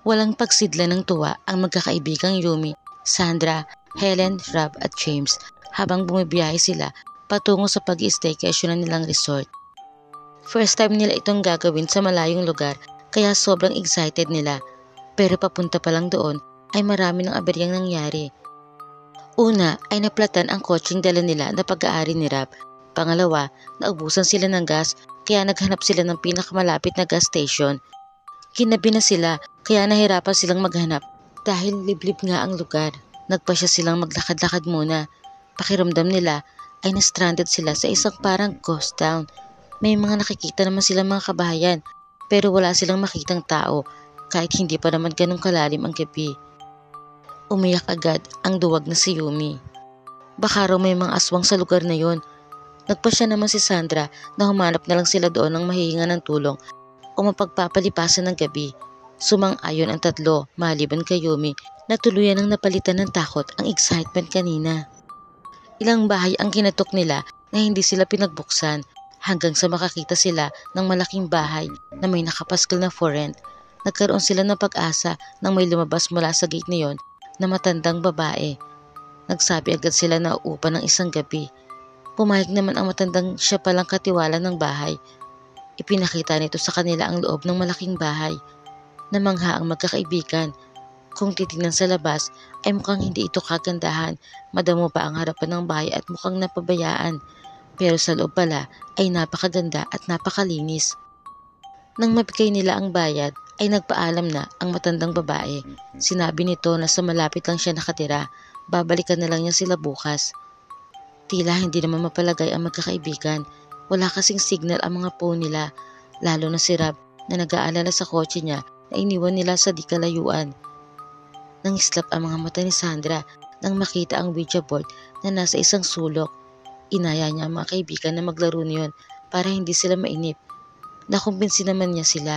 Walang pagsidla ng tuwa ang magkakaibigang Yumi, Sandra, Helen, Rob at James habang bumibiyahe sila patungo sa pag-i-staycation nilang resort. First time nila itong gagawin sa malayong lugar kaya sobrang excited nila. Pero papunta pa lang doon ay marami ng aberyang nangyari. Una ay naplatan ang kotseng dala nila na pag-aari ni Rob. Pangalawa, naubusan sila ng gas kaya naghanap sila ng pinakamalapit na gas station. Kinabi na sila kaya nahirapan silang maghanap dahil liblib nga ang lugar. Nagpasya silang maglakad-lakad muna. Pakiramdam nila ay na-stranded sila sa isang parang ghost town. May mga nakikita naman silang mga kabahayan pero wala silang makitang tao kahit hindi pa naman ganun kalalim ang gabi. Umiyak agad ang duwag na si Yumi. Baka raw may mga aswang sa lugar na yon. Nagpasya naman si Sandra na humanap na lang sila doon ng mahihinga ng tulong o mapagpapalipasan ng gabi. Sumang-ayon ang tatlo maliban kay Yumi na tuluyan ang napalitan ng takot ang excitement kanina. Ilang bahay ang kinatok nila na hindi sila pinagbuksan hanggang sa makakita sila ng malaking bahay na may nakapaskil na for rent. Nagkaroon sila ng pag-asa nang may lumabas mula sa gate na yon na matandang babae. Nagsabi agad sila na uupa ng isang gabi. Pumayag naman ang matandang siya palang katiwala ng bahay. Ipinakita nito sa kanila ang loob ng malaking bahay. Namangha ang magkakaibigan. Kung titignan sa labas ay mukhang hindi ito kagandahan. Madamo pa ang harapan ng bahay at mukhang napabayaan. Pero sa loob pala ay napakaganda at napakalinis. Nang mabigay nila ang bayad ay nagpaalam na ang matandang babae. Sinabi nito na sa malapit lang siya nakatira. Babalikan na lang niya sila bukas. Tila hindi naman mapalagay ang magkakaibigan. Wala kasing signal ang mga phone nila, lalo na si Rob na nag-aalala sa kotse niya na iniwan nila sa di kalayuan. Nangislap ang mga mata ni Sandra nang makita ang Ouija board na nasa isang sulok. Inaya niya ang mga kaibigan na maglaro niyon para hindi sila mainip. Nakumbinsi naman niya sila.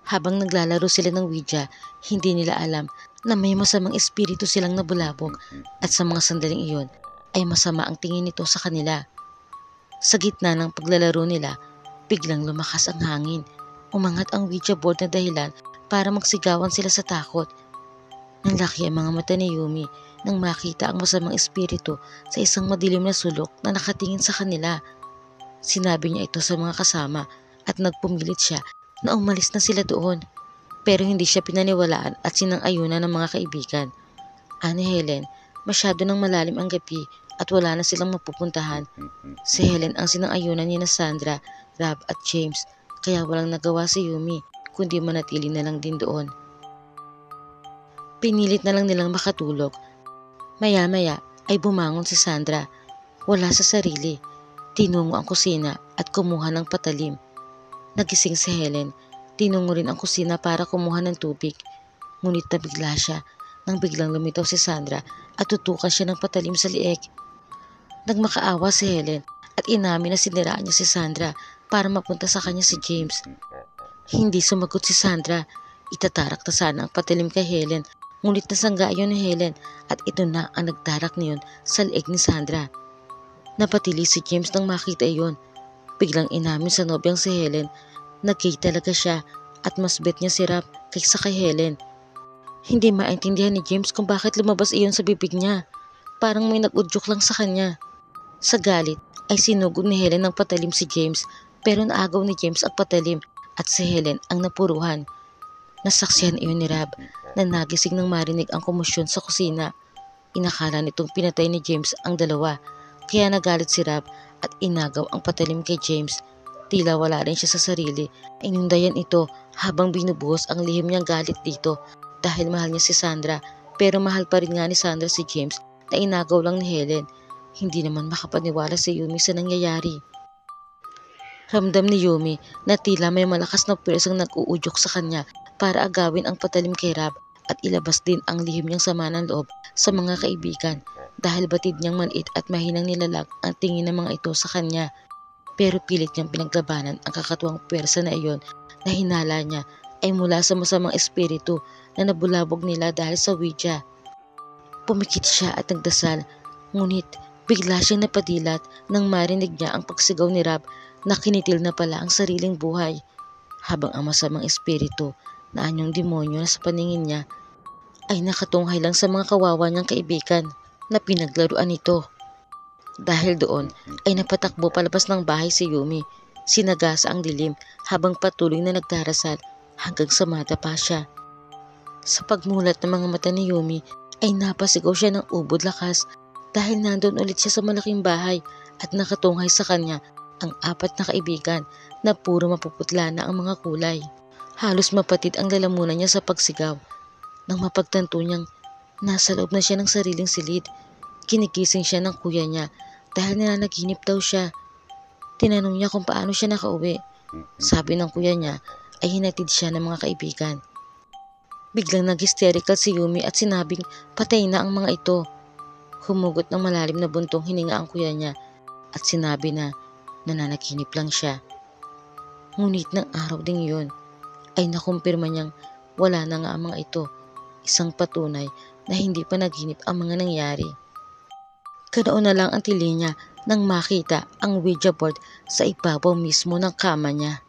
Habang naglalaro sila ng Ouija, hindi nila alam na may masamang espiritu silang nabulabog at sa mga sandaling iyon ay masama ang tingin nito sa kanila. Sa gitna ng paglalaro nila, biglang lumakas ang hangin. Umangat ang Ouija board na dahilan para magsigawan sila sa takot. Nanlaki ang mga mata ni Yumi nang makita ang masamang espiritu sa isang madilim na sulok na nakatingin sa kanila. Sinabi niya ito sa mga kasama at nagpumilit siya na umalis na sila doon. Pero hindi siya pinaniwalaan at sinang-ayunan ng mga kaibigan. Ani Helen, masyado nang malalim ang gabi at wala na silang mapupuntahan. Si Helen ang sinang-ayunan ni na Sandra, Rob at James kaya walang nagawa si Yumi kundi manatili na lang din doon. Pinilit na lang nilang makatulog. Maya-maya ay bumangon si Sandra. Wala sa sarili. Tinungo ang kusina at kumuha ng patalim. Nagising si Helen. Tinungo rin ang kusina para kumuha ng tubig. Ngunit nabigla siya nang biglang lumitaw si Sandra at tutukan siya ng patalim sa lieg. Nagmakaawa si Helen at inamin na siniraan niya si Sandra para mapunta sa kanya si James. Hindi sumagot si Sandra. Itatarak na sana ang patalim kay Helen, ngunit nasangga yun ni Helen at ito na ang nagtarak niyon sa lieg ni Sandra. Napatili si James nang makita iyon. Biglang inamin sa nobyang si Helen na gay talaga siya at mas bet niya si Rob kaysa kay Helen. Hindi maintindihan ni James kung bakit lumabas iyon sa bibig niya. Parang may nag-udyok lang sa kanya. Sa galit ay sinugod ni Helen ng patalim si James pero naagaw ni James ang patalim at si Helen ang napuruhan. Nasaksihan iyon ni Rob na nagising nang marinig ang komosyon sa kusina. Inakala nitong pinatay ni James ang dalawa kaya nagalit si Rob at inagaw ang patalim kay James. Tila wala rin siya sa sarili. Inundayan ito habang binubuhos ang lihim niyang galit dito dahil mahal niya si Sandra pero mahal pa rin nga ni Sandra si James na inagaw lang ni Helen. Hindi naman makapaniwala si Yumi sa nangyayari. Ramdam ni Yumi na tila may malakas na puwersang nag-uudyok sa kanya para agawin ang patalim kay Rob at ilabas din ang lihim niyang sama ng loob sa mga kaibigan dahil batid niyang maliit at mahinang nilalag ang tingin ng mga ito sa kanya. Pero pilit niyang pinaglabanan ang kakatuwang puwersa na iyon na hinala niya ay mula sa masamang espiritu na nabulabog nila dahil sa Ouija. Pumikit siya at nagdasal, ngunit bigla siyang napadilat nang marinig niya ang pagsigaw ni Rob na kinitil na pala ang sariling buhay. Habang ang masamang espiritu na anyong demonyo na sa paningin niya ay nakatunghay lang sa mga kawawa niyang kaibigan na pinaglaruan nito. Dahil doon ay napatakbo palabas ng bahay si Yumi. Sinagasa ang dilim habang patuloy na nagdarasal hanggang sa madapa siya. Sa pagmulat ng mga mata ni Yumi ay napasigaw siya ng ubod lakas dahil nandun ulit siya sa malaking bahay at nakatunghay sa kanya ang 4 na kaibigan na puro mapuputla na ang mga kulay. Halos mapatid ang lalamunan niya sa pagsigaw nang mapagtanto niyang nasa loob na siya ng sariling silid. Kinigising siya ng kuya niya dahil nananaginip daw siya. Tinanong niya kung paano siya nakauwi. Sabi ng kuya niya ay hinatid siya ng mga kaibigan. Biglang nag-hysterical si Yumi at sinabing patay na ang mga ito. Humugot ng malalim na buntong hininga ang kuya niya at sinabi na nananaginip lang siya. Ngunit ng araw ding yun ay nakumpirma niyang wala na nga ang mga ito. Isang patunay na hindi pa naginip ang mga nangyari. Ganoon na lang ang tili niya nang makita ang Ouija board sa ibabaw mismo ng kama niya.